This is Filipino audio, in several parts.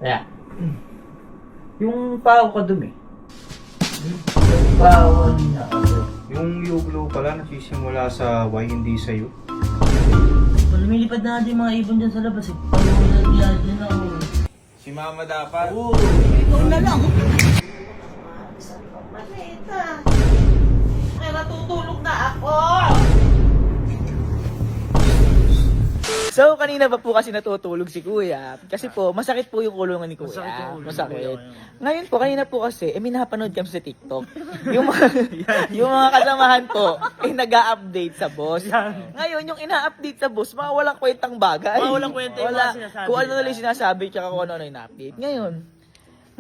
Kaya, yung pao ka dumi. Yung pao kanina kasi. Yung Yuglo pala nagsisimula sa Y, hindi sa U. Lumilipad na natin yung mga ibon dyan sa labas eh. Pag-ulan din ako. Si Mama dapat. Oo, ikaw na lang. Manita. Ay, natutulog na ako. So, kanina pa po kasi natutulog si Kuya. Kasi po, masakit po yung kulungan ni Kuya. Masakit yung ulo ni Masakit. Kuya. Ngayon po, kanina po kasi, may napanood kami sa TikTok. Yung mga, yung mga kasamahan po, nag-a-update sa boss. Ngayon, yung ina-update sa boss, mga walang kwentang bagay. Mga walang kwenta yung mga sinasabi Kung ano nila. na lang sinasabi, tsaka kung ano yung ina-update. Ngayon,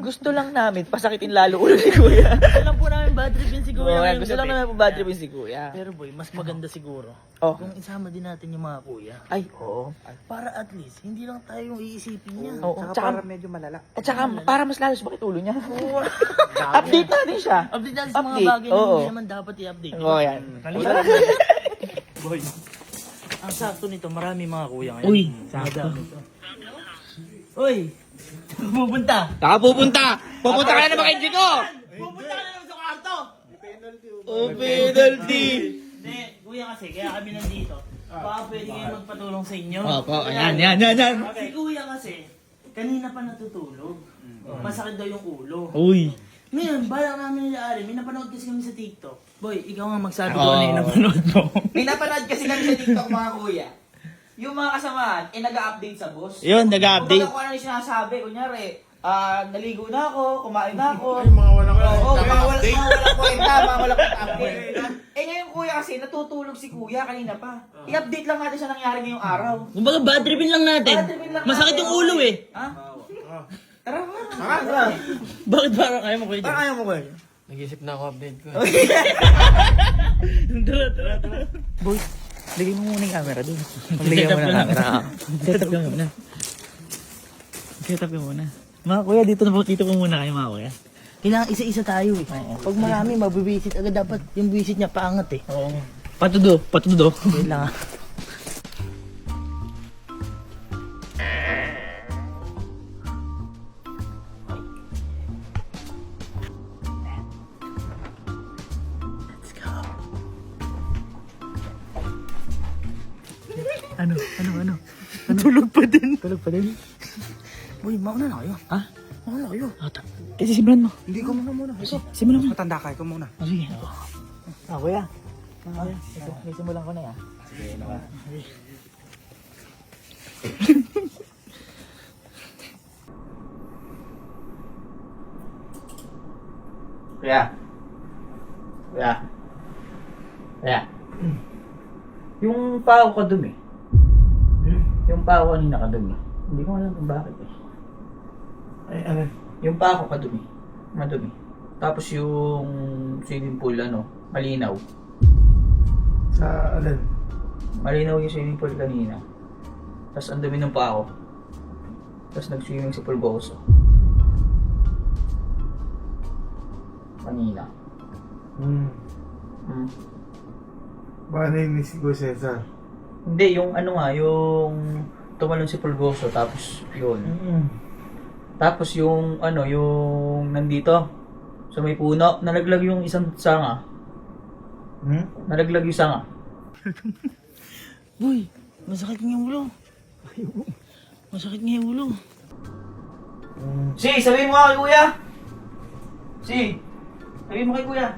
gusto lang namin pasakitin lalo ulo ni Kuya. Gusto lang po namin bad trip yun si Kuya. Oo, ngayong gusto lang gabi. namin po bad tripin si Kuya. Pero boy, mas maganda siguro Oh. kung isama din natin yung mga kuya. Ay, oo. Para at least, hindi lang tayo yung iisipin niya. Oo, Para medyo malala. At saka, para mas lalo sumakit ulo niya. Update natin siya. Update natin sa mga Update, bagay na oo. hindi naman dapat i-update. Oo, yan. Boy, ang sakto nito, marami mga kuya ngayon. Uy, sakto. Uy, pupunta. Pupunta ka na naman kay Chico! Pupunta ka na naman sa kwarto. Oh, penalty! Hindi, kuya kasi, kaya kami nandito. Baka pwede kayo magpatulong sa inyo. Opo, yan. Si kuya kasi, kanina pa natutulog. Masakit daw yung ulo. Uy. Ngayon, balak namin nilaarin. May napanood kasi kami sa TikTok. Boy, ikaw nga magsabi ko Oo. ano yung napanood mo. May napanood kasi kami sa TikTok mga kuya. Yung mga kasamahan, nag-update sa boss. Yun, nag-update. Kung ano yung sinasabi, kunyari, naligo na ako, kumain na ako. Ay, mga walang Oo, kwenta. mga walang kwenta, mga walang update. Ngayon kuya kasi, natutulog si kuya kanina pa. I-update lang natin sa nangyari ngayong araw. Kumbaga, bad tripin lang natin. Bad tripin lang Masakit natin. yung ulo eh. Ha? Tara. Bakit parang kaya mo kuya? Ayaw mo kuya. Nag-isip na ako update ko. Tara. Boy, lagay mo muna yung camera doon. Lagyan mo na yung camera. Set up ka muna. Set up ka muna. Mga kuya, dito po muna kayo mga kuya. Kailangan isa-isa tayo eh. Pag marami, mabibisit agad dapat. Yung bisit niya paangat eh. Oo. Patudo. Kailangan. Ano? Tulog pa din. Tulog pa din? Boy, mauna na kayo. Ha? Mauna na kayo. Kasi simulan mo. Hindi ko muna. Simulan mo. Matanda ka, ikaw muna. Sige. Kuya. Kuya, may simulan ko na ya. Sige, Kuya. Yung pao ka dumi. Yung pao kanina ka dumi. Hindi ko alam kung bakit eh. Ay, ano? Yung pao ka dumi. Madumi. Tapos yung swimming pool malinaw. Sa alin? Malinaw yung swimming pool kanina. Tapos ang dumi ng pao. Tapos nag-swimming sa Pulgoso. Kanina. Hmm. Paano yung si Go Cesar? Hindi, yung yung tumalon si Pulgoso tapos yun. Tapos yung yung nandito sa may puno, nalaglag yung isang sanga. Nalaglag yung sanga. Boy, masakit nga yung ulo. Masakit nga yung ulo. Si, sabihin mo kay kuya. Si, sabihin mo kay kuya.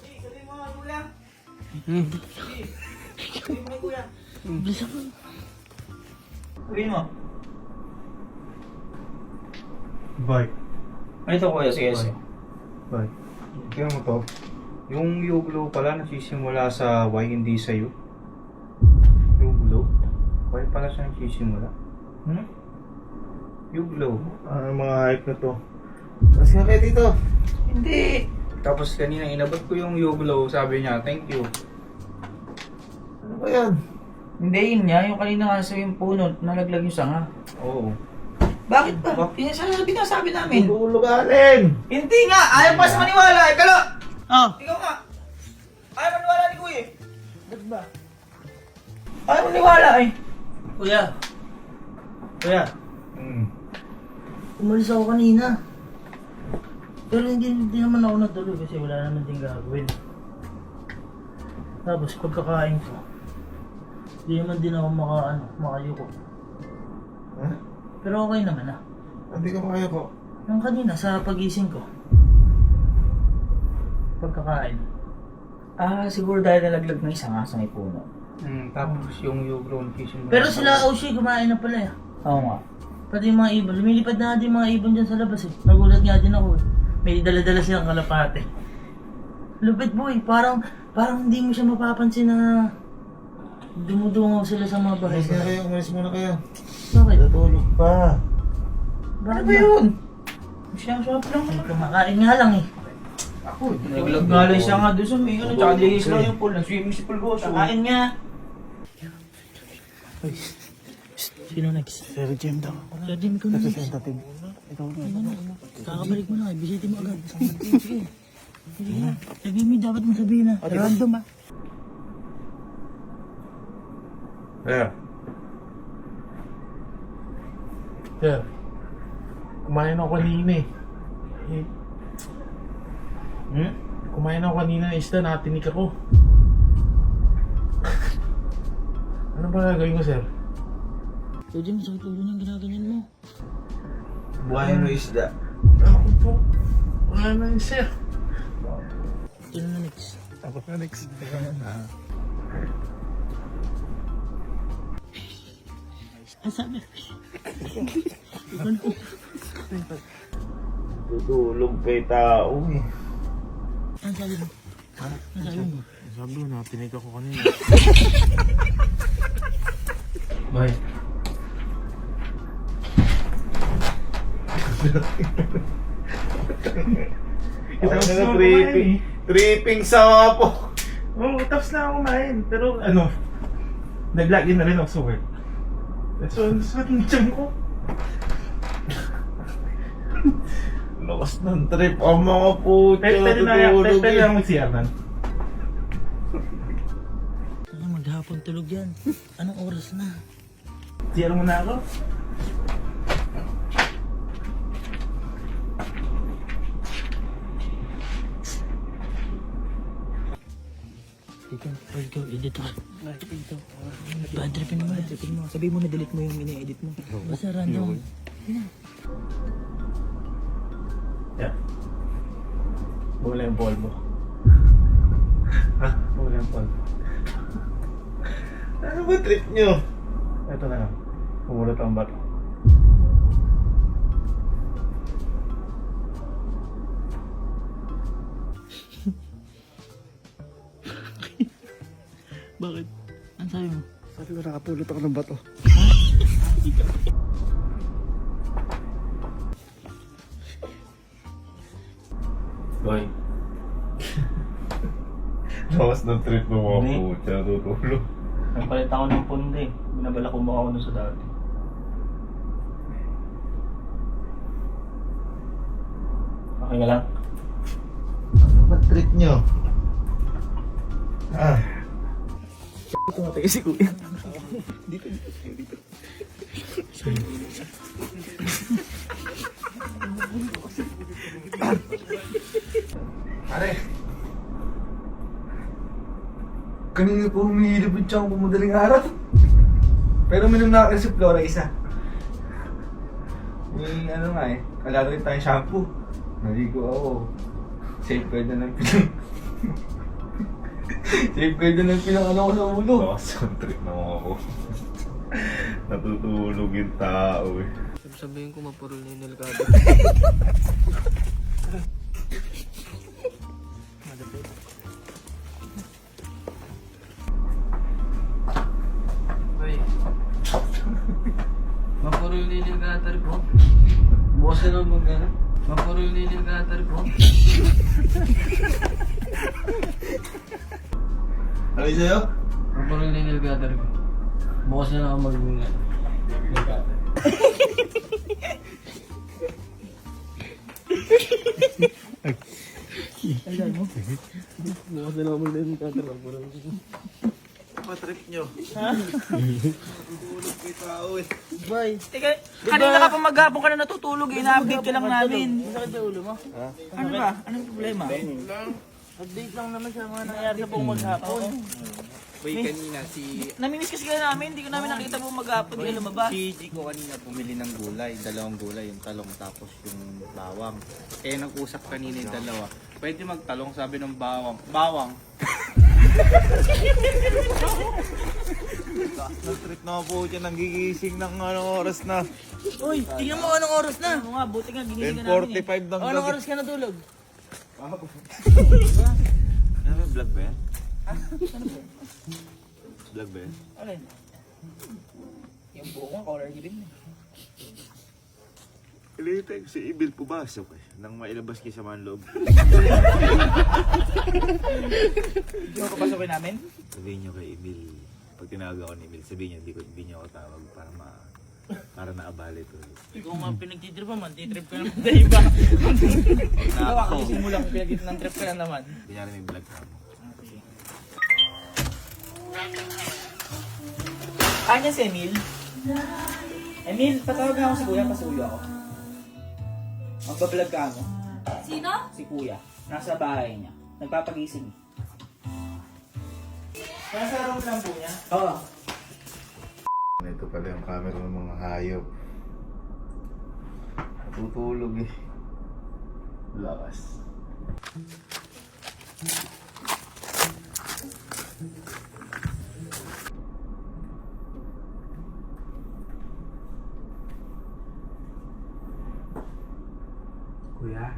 Si, sabihin mo kay kuya. Si, sabihin mo kay kuya. Bilis ako. Sabihin mo. Bike. Ito kuya, sige. Bike. Tingnan mo to. Yung Yuglo pala nagsisimula sa Y, hindi sa U. Yuglo? Y pala siya nagsisimula. Yuglo. Mga hype na to. Mas nga kayo dito. Hindi. Tapos kanina inabot ko yung Yuglo, sabi niya, thank you. Ano ba yan? Hindi yun niya, yung kanina nga sa yung puno, nalaglag yung sanga. Oo. Bakit ba? Pinasabi namin. Tulog alin! Hindi nga, ayaw pa sa maniwala. Kalo, Oh, ikaw nga. Ayaw maniwala ni Kuya. Ba't ba? Ayaw maniwala eh. kuya. Kuya, Umalis ako kanina. Pero hindi naman ako natulog kasi wala naman din gagawin. Tapos pagkakain ko, hindi naman din ako makayuko. Ha? Pero okay naman ah. Hindi ka makaya ko. Yung kanina sa pagising ko, pagkakain. Siguro dahil nalaglag ng isang asa may puno. Tapos yung grown fish yung... Pero sila Oshi kumain na pala eh. Oo nga. Pati yung mga ibon. Lumilipad na din yung mga ibon dyan sa labas eh. Nagulat nga din ako eh. May dala-dala silang kalapate. Lupit boy, parang hindi mo siya mapapansin na dumudungaw sila sa mga bahay. Umalis muna kayo. Bakit? Natulog pa. Bakit Ano ba yun? Siyang-siyang lang Ay, kumakain nga lang eh. Ako, Nalaglag nga lang siya nga doon sa may ano, tsaka lihis lang yung pool. Nag-swimming si Pulgoso. Kakain nga. Sino next? Sir Jim daw. Sir Jim, ikaw na next. Ikaw Kakabalik mo na, bisitin mo agad. Sige. Sige na. Sabihin mo, dapat mo sabihin na. Random ah. Sir. Sir, kumain ako kanina eh. Kumain ako kanina ng isda, natinik ako. Ano ba gagawin ko, sir? Sir Jim, sakit ulo niyang ginaganyan mo. Buhayin mo isda. Ako po. Wala na yun, sir. Sino na next? Ako na next. Ang sabi. Tutulog kay tao eh. Ang sabi mo? Ang sabi mo? Sabi ko, natinig ako kanina. Bye. Tapos na ako tripping. Tripping sa po. Oo, tapos na ako kumain. Pero ano, naglagin na rin ako sa work. So, sa ating tiyan ko. Lakas ng trip ang mga puto. Pwede na lang mag-CR man. Ano, maghapon tulog yan. Anong oras na? CR mo na ako. Ikaw, editor. Bad tripin mo. Sabihin mo na delete mo yung ini-edit mo. Basta random. Yeah. Wala yung polvo. Ha? Wala yung polvo. Ano ba trip nyo? Ito na lang. Pumulot ang bato. Bakit? Ang sabi mo? Sabi ko nakapulot ako ng bato. Boy. Lakas ng trip ng mga Hindi. puto. Natutulog. Nagpalit ako ng punde. Binabala ko mukha ko doon sa dati. Okay ka lang? Ano ba trip nyo? Ah. Ito nga tayo si Kuya. Pare. Kanina po humihilip yung tiyan ko madaling araw. Pero minom na ako si Flora isa. May ano nga eh, kalaro rin tayong shampoo. Naligo ako. Safeguard na ng pinang... Safeguard na ng pinang ano ko sa ulo. Lakas ang trip na ako. Natutulog yung tao eh. Sabihin ko mapurol na yung nilgado. Ay. Mapurol na yung nilgatar po. Bukas na lang mag-ano. Mapurol na yung nilgatar po. Ano yung sa'yo? Mapurol na yung nilgatar po. Bukas na lang ako mag-ano. Nilgatar. Bukas na lang ako mag-nilgatar. Patrip nyo. Boy, Teka, kanina ka pa maghapon ka na natutulog eh. Na-update ka lang namin. masakit ba ulo mo? Ano ba? Anong problema? Update lang naman sa mga nangyari sa buong maghapon. Boy, kanina si Namimiss kasi ka namin. Hindi ko namin nakita mo maghapon. Hindi ka lumabas. Gigi ko kanina bumili ng gulay, dalawang gulay, yung talong tapos yung bawang. Eh nag-usap kanina yung dalawa. Pwede magtalong, sabi ng bawang. Bawang. Na-trip na po siya nang gigising ng oras na. Uy, tingnan mo anong oras na. Oo nga, buti nga ginising ka namin eh. 10:45 ng Anong gabi. oras ka natulog? Ano ba, vlog ba yan? Vlog ba yan? Alin? Yung buo ko, color green eh. Ilitay ko si Emil pumasok eh. Nang mailabas kayo sa mga loob. Hindi mo papasukin namin? Sabihin niyo kay Emil, pag tinawag ako ni Emil, sabihin niyo, hindi niyo ako tawag para naabali to. Ikaw nga pinagtitrip man, titrip ka naman sa iba. Ikaw ako simulang pinagit ng trip ka na naman. Kunyari may vlog ka mo. Kanya si Emil? Emil, patawag nga ako si Kuya, pasuyo ako. Magbablog ka mo? Sino? Si Kuya. Nasa bahay niya. Nagpapagising. Nasa room lang po niya. Oo. Ito pala yung camera ng mga hayop. Natutulog eh. Lakas. Kuya,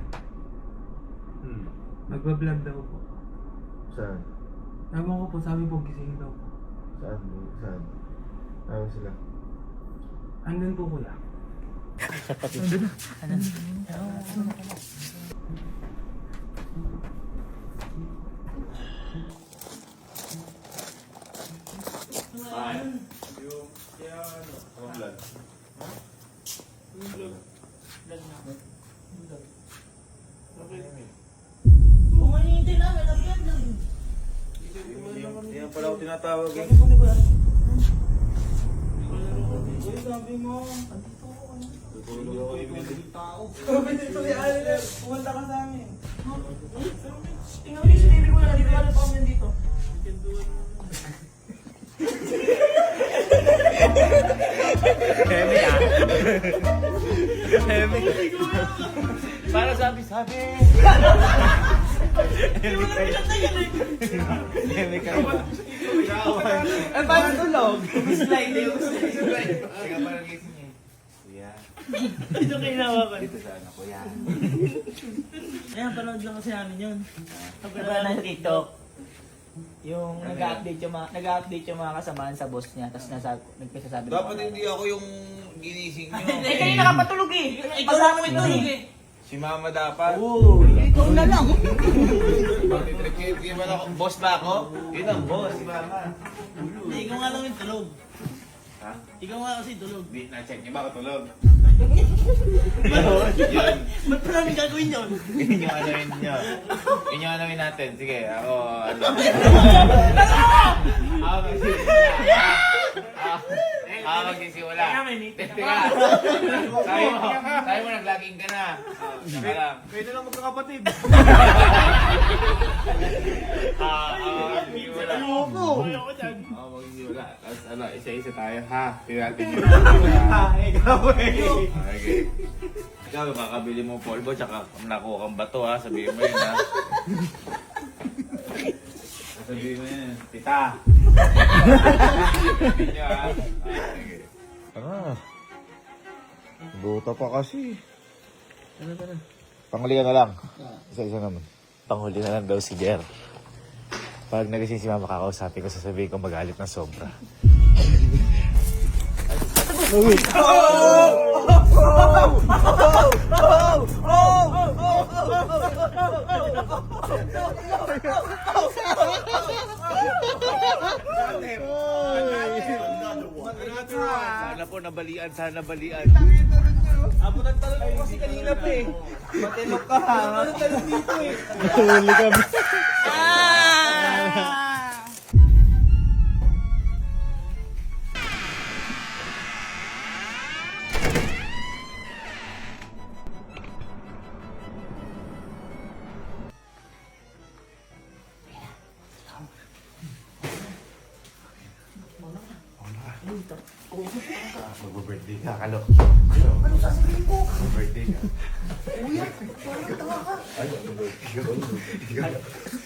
magbablog daw po. Saan? Ewan ko po, sabi po gising daw po. Saan? Saan? Ayaw sila. Andun po kuya. Kung ano yung namin, upload lang. Yan pala ako tinatawag eh. Uy, sabi mo, Tutulog ako Emil. sabi dito si Allen, pumunta ka sa amin. Tingnan mo yung sinili ko na, dito pala pa kami dito. Heavy ah. Heavy. Para sabi. Heavy ka ba? Eh, paano tulog? Slide eh. Teka pa nagising eh. Kuya. Ito kinawa ko. Dito sa anak ko yan. Ayan, panood lang kasi namin yun. Diba na sa TikTok? Yung nag-update yung mga kasamahan sa boss niya, tapos nagpasasabi. Dapat hindi ako yung ginising nyo. Eh, kanina ka patulog eh. Ikaw lang mo tulog eh. Si mama dapat. Ikaw na lang. Mag-trip kayo. Di ba ako? Boss ba ako? Yun ang boss, si mama. Hindi, ikaw nga lang yung tulog. Ha? Ikaw nga kasi tulog. Di, na-check niyo ba ako tulog? Ba't pa namin gagawin yun? Yun yung ano yun nyo. Yun yung ano yun natin. Sige, ako ano. Ako magsisimula. Ako magsisimula. Teka. Sabi mo nag-login ka na. Saka lang. Pwede lang magkakapatid. Magsisimula. Ayoko dyan. Oo, magsisimula. Tapos ano, isa-isa tayo ha. Tingnan natin yun. Ikaw eh. Okay. Ikaw, kakabili mo polvo tsaka nakuha kang bato ha. Sabihin mo yun ha. Sabihin mo yun. Tita. Sabihin nyo ha. Okay. Buta pa kasi. Panghuli na lang. Isa-isa naman. Panghuli na lang daw si Jer. Pag nagising si mama, kakausapin ko, sasabihin ko magalit ng sobra. Sana po nabalian, sana nabalian. Abot ang talon ko kasi kanina pa eh. Matinok ka ha. Abot ang talon dito eh. Huli kami. dito. Mag-birthday ka, kalo. Ano sasabihin ko? Mag-birthday ka. Kuya, parang katawa ka.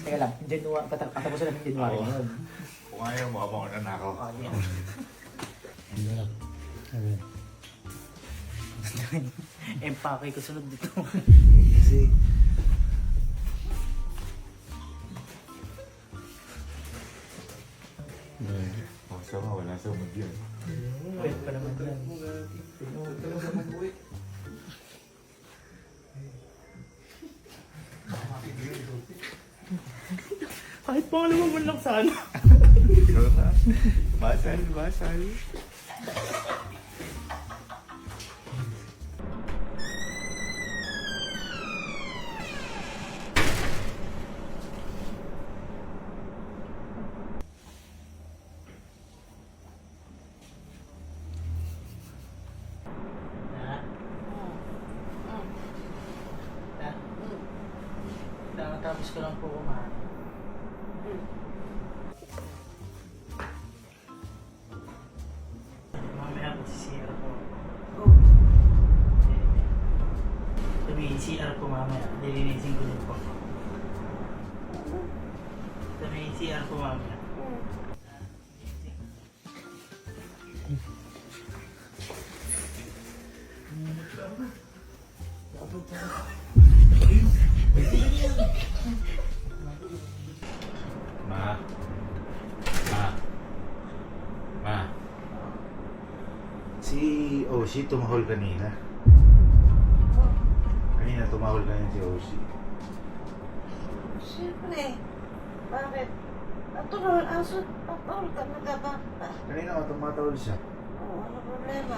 Teka lang, January, patapusan namin January ngayon. Kung ayaw mo, abang na ako. Empake ko sunod dito. Kasi... Sama, wala sa mood yun. Wait pa naman yan. Kahit pangalawa mo lang sana. Ikaw na. Basal, basal. Tapos ko lang po kumain. Mamaya magsisira po. Sabihin, CR po mamaya. Lilinisin ko din po. Sabihin, CR po mamaya. Ma. Ma. Ma. Si Oshi tumahol kanina. Kanina tumahol kanina si Oshi. Siyempre. Bakit? Natulol, aso, natulol ka na ba? Kanina ako tumatahol siya. Oo, ano problema?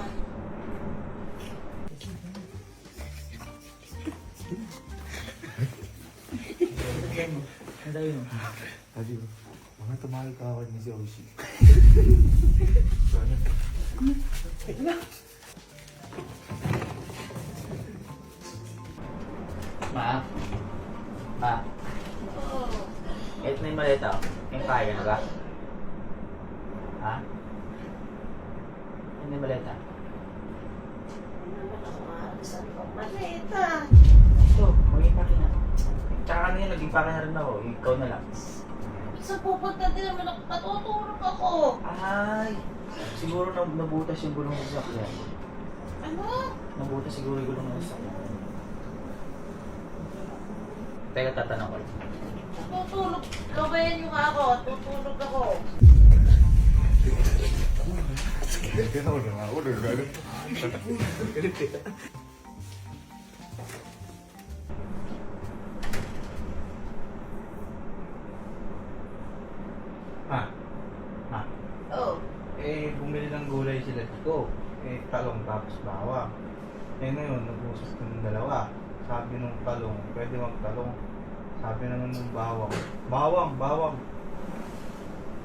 Ang dami mo. Sabi ko, mga tumahol ka ako ni si Oshi. So ano? Ma? Ma? Oo. Ito na yung maleta. Yung kaya na ba? Ha? Ano yung maleta? Ano naman ako saan ko malita? Ito, mag-impake na. Tsaka kanina naging pake na rin ako. Ikaw na lang. Saan pupunta din naman ako? Natutulog ako. Ay! Siguro nabutas yung gulong ng sasakyan. Ano? Nabutas siguro yung gulong ng sasakyan. Teka, tatanong ko lang. Natutulog. Labayan niyo nga ako. Tutulog ako. Kaya ako na ako nagagalit. Ma. Ma. Oo. Bumili ng gulay sila dito. Talong tapos bawang. Ngayon, nag-usap ng dalawa. Sabi nung talong, pwede magtalong. Sabi naman nung bawang, bawang.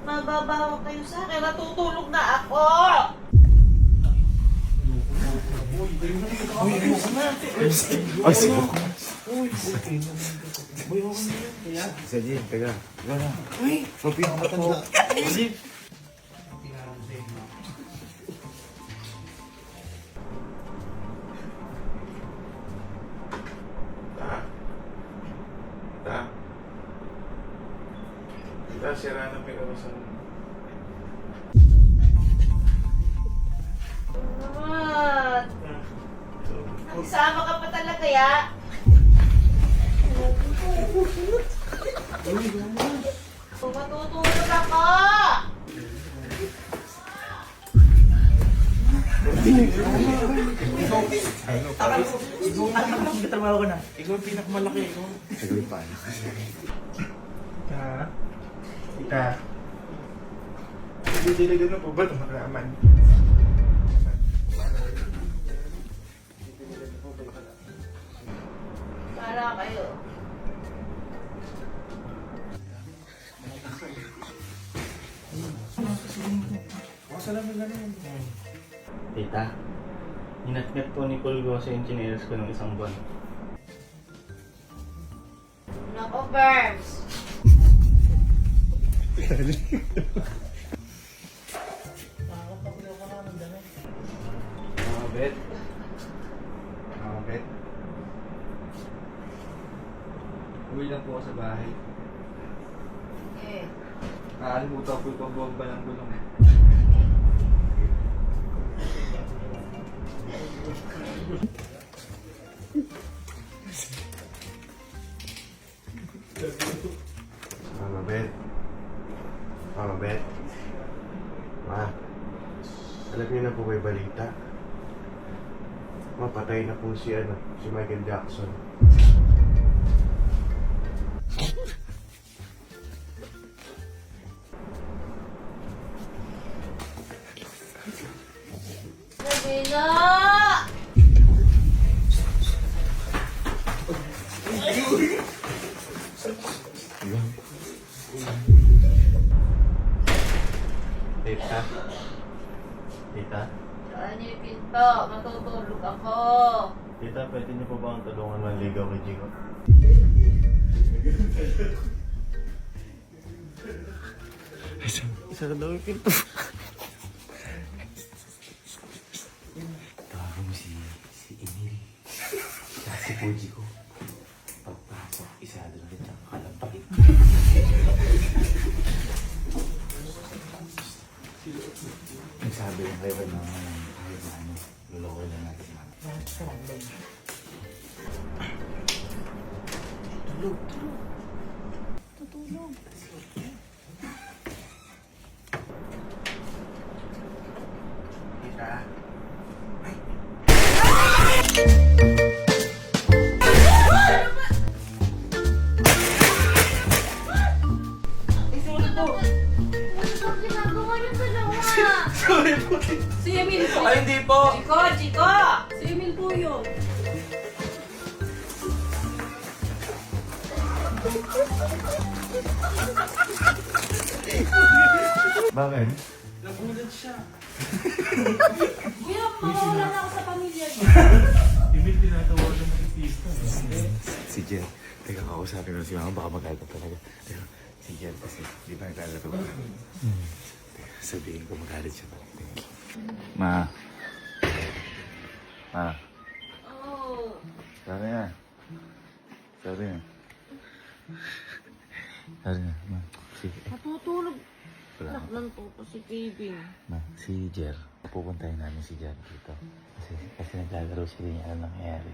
Mababawa kayo sa akin. Natutulog na ako. Ay, sigo ko. Isa Jin, teka. Ikaw na. Uy! Sopi ang matanda. Ta, sira na pinakasan. Naman. Nagsama ka pa talaga, ya? Matutulog ako! Trabaho ko na. Ikaw ang pinakamalaki. Ikaw. Sagawin pa. Ika. Didiligan na po ba ito makalaman? Para kayo. Tita, hinatngat po ni Pulgo sa engineers ko ng isang buwan. Nako, Verbs. Bet. Mama Bet. Uwi lang po ako sa bahay. Eh, Nakalimutan ko yung pambomba ng gulong. Mama Bet. Mama Bet. Ma, alam niyo na po may balita. Mapatay na po si Michael Jackson. sabi na! Tita? Tita? Saan niyo yung pinto? Matutulog ako. Tita, pwede niyo po ba ang tulungan manligaw kay Jigo? Isa ka daw yung pinto. Tawagin mo si Emil. Saka si Fuji ko. Pagpasok, isado na rin siyang kalapait. Nagsabi yung kayo na kahit na ano, luloko lang natin si Mama. Tita? Ano bang ginagawa niyo dalawa? Sorry po. Si Emil po. Ay, hindi po. Chico! Si Emil po yun. Bakit? Nagulat siya. Kuya, mawawala na ako sa pamilya niyo. Emil, tinatawagan mo yung pista. Si Jer. Teka, kakausapin ko si Mama. Baka magalit talaga. Pero si Jer kasi, di ba naglalaro ba? Teka, sabihin ko magalit siya. Teka. Ma. Ma. Oh. Sorry na. Sorry na. Sorry na, ma. Sige. Matutulog. Wala. Naklanto ko si Kevin. Ma, si Jer. Pupuntahin namin si Jer dito. Kasi naglalaro siya din yung alam nangyayari.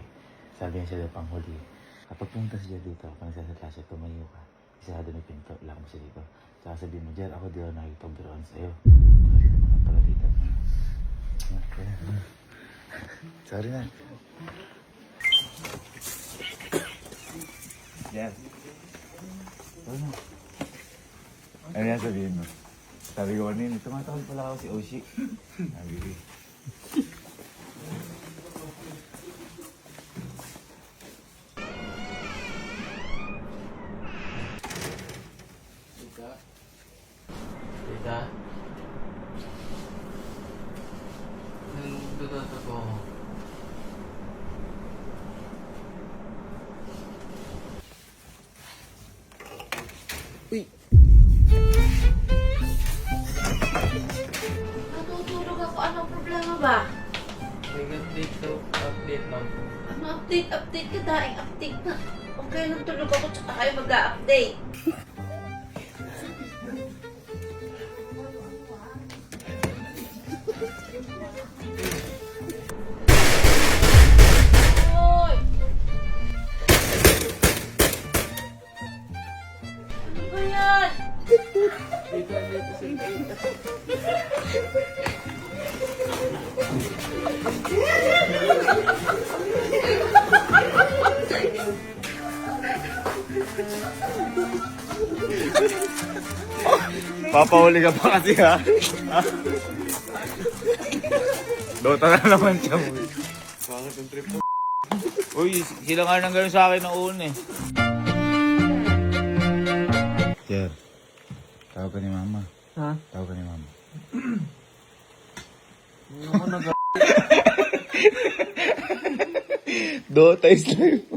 Sabi niya siya pang huli. Kapag pumunta si Jer dito, kapag nagsasalita siya, tumayo ka. Isarado mo yung pinto, lang mo siya dito. Tsaka sabihin mo, Jer, ako di ako nakikipagbiroan sa'yo. Sorry ka mga pagalitan. Sorry na. Jer. Ano? Ano yan sabihin mo? Sabi ko kanina, tumatawag pala ako si Oshi. Sabi ko. Tita? Nagdodota po ako. Natutulog ako. Anong problema ba? May update ma'am. Ano update? Update ka daing update na. Okay, natulog ako tsaka kayo mag-a-update. Hoy! Ano ba yan? Papahuli ka pa kasi ha? Dota na naman siya mo. Bakit yung trip mo? Uy, sila nga nang gano'n sa akin ng una eh. Jer, tawag ka ni Mama. Ha? Tawag ka ni Mama. Dota is life.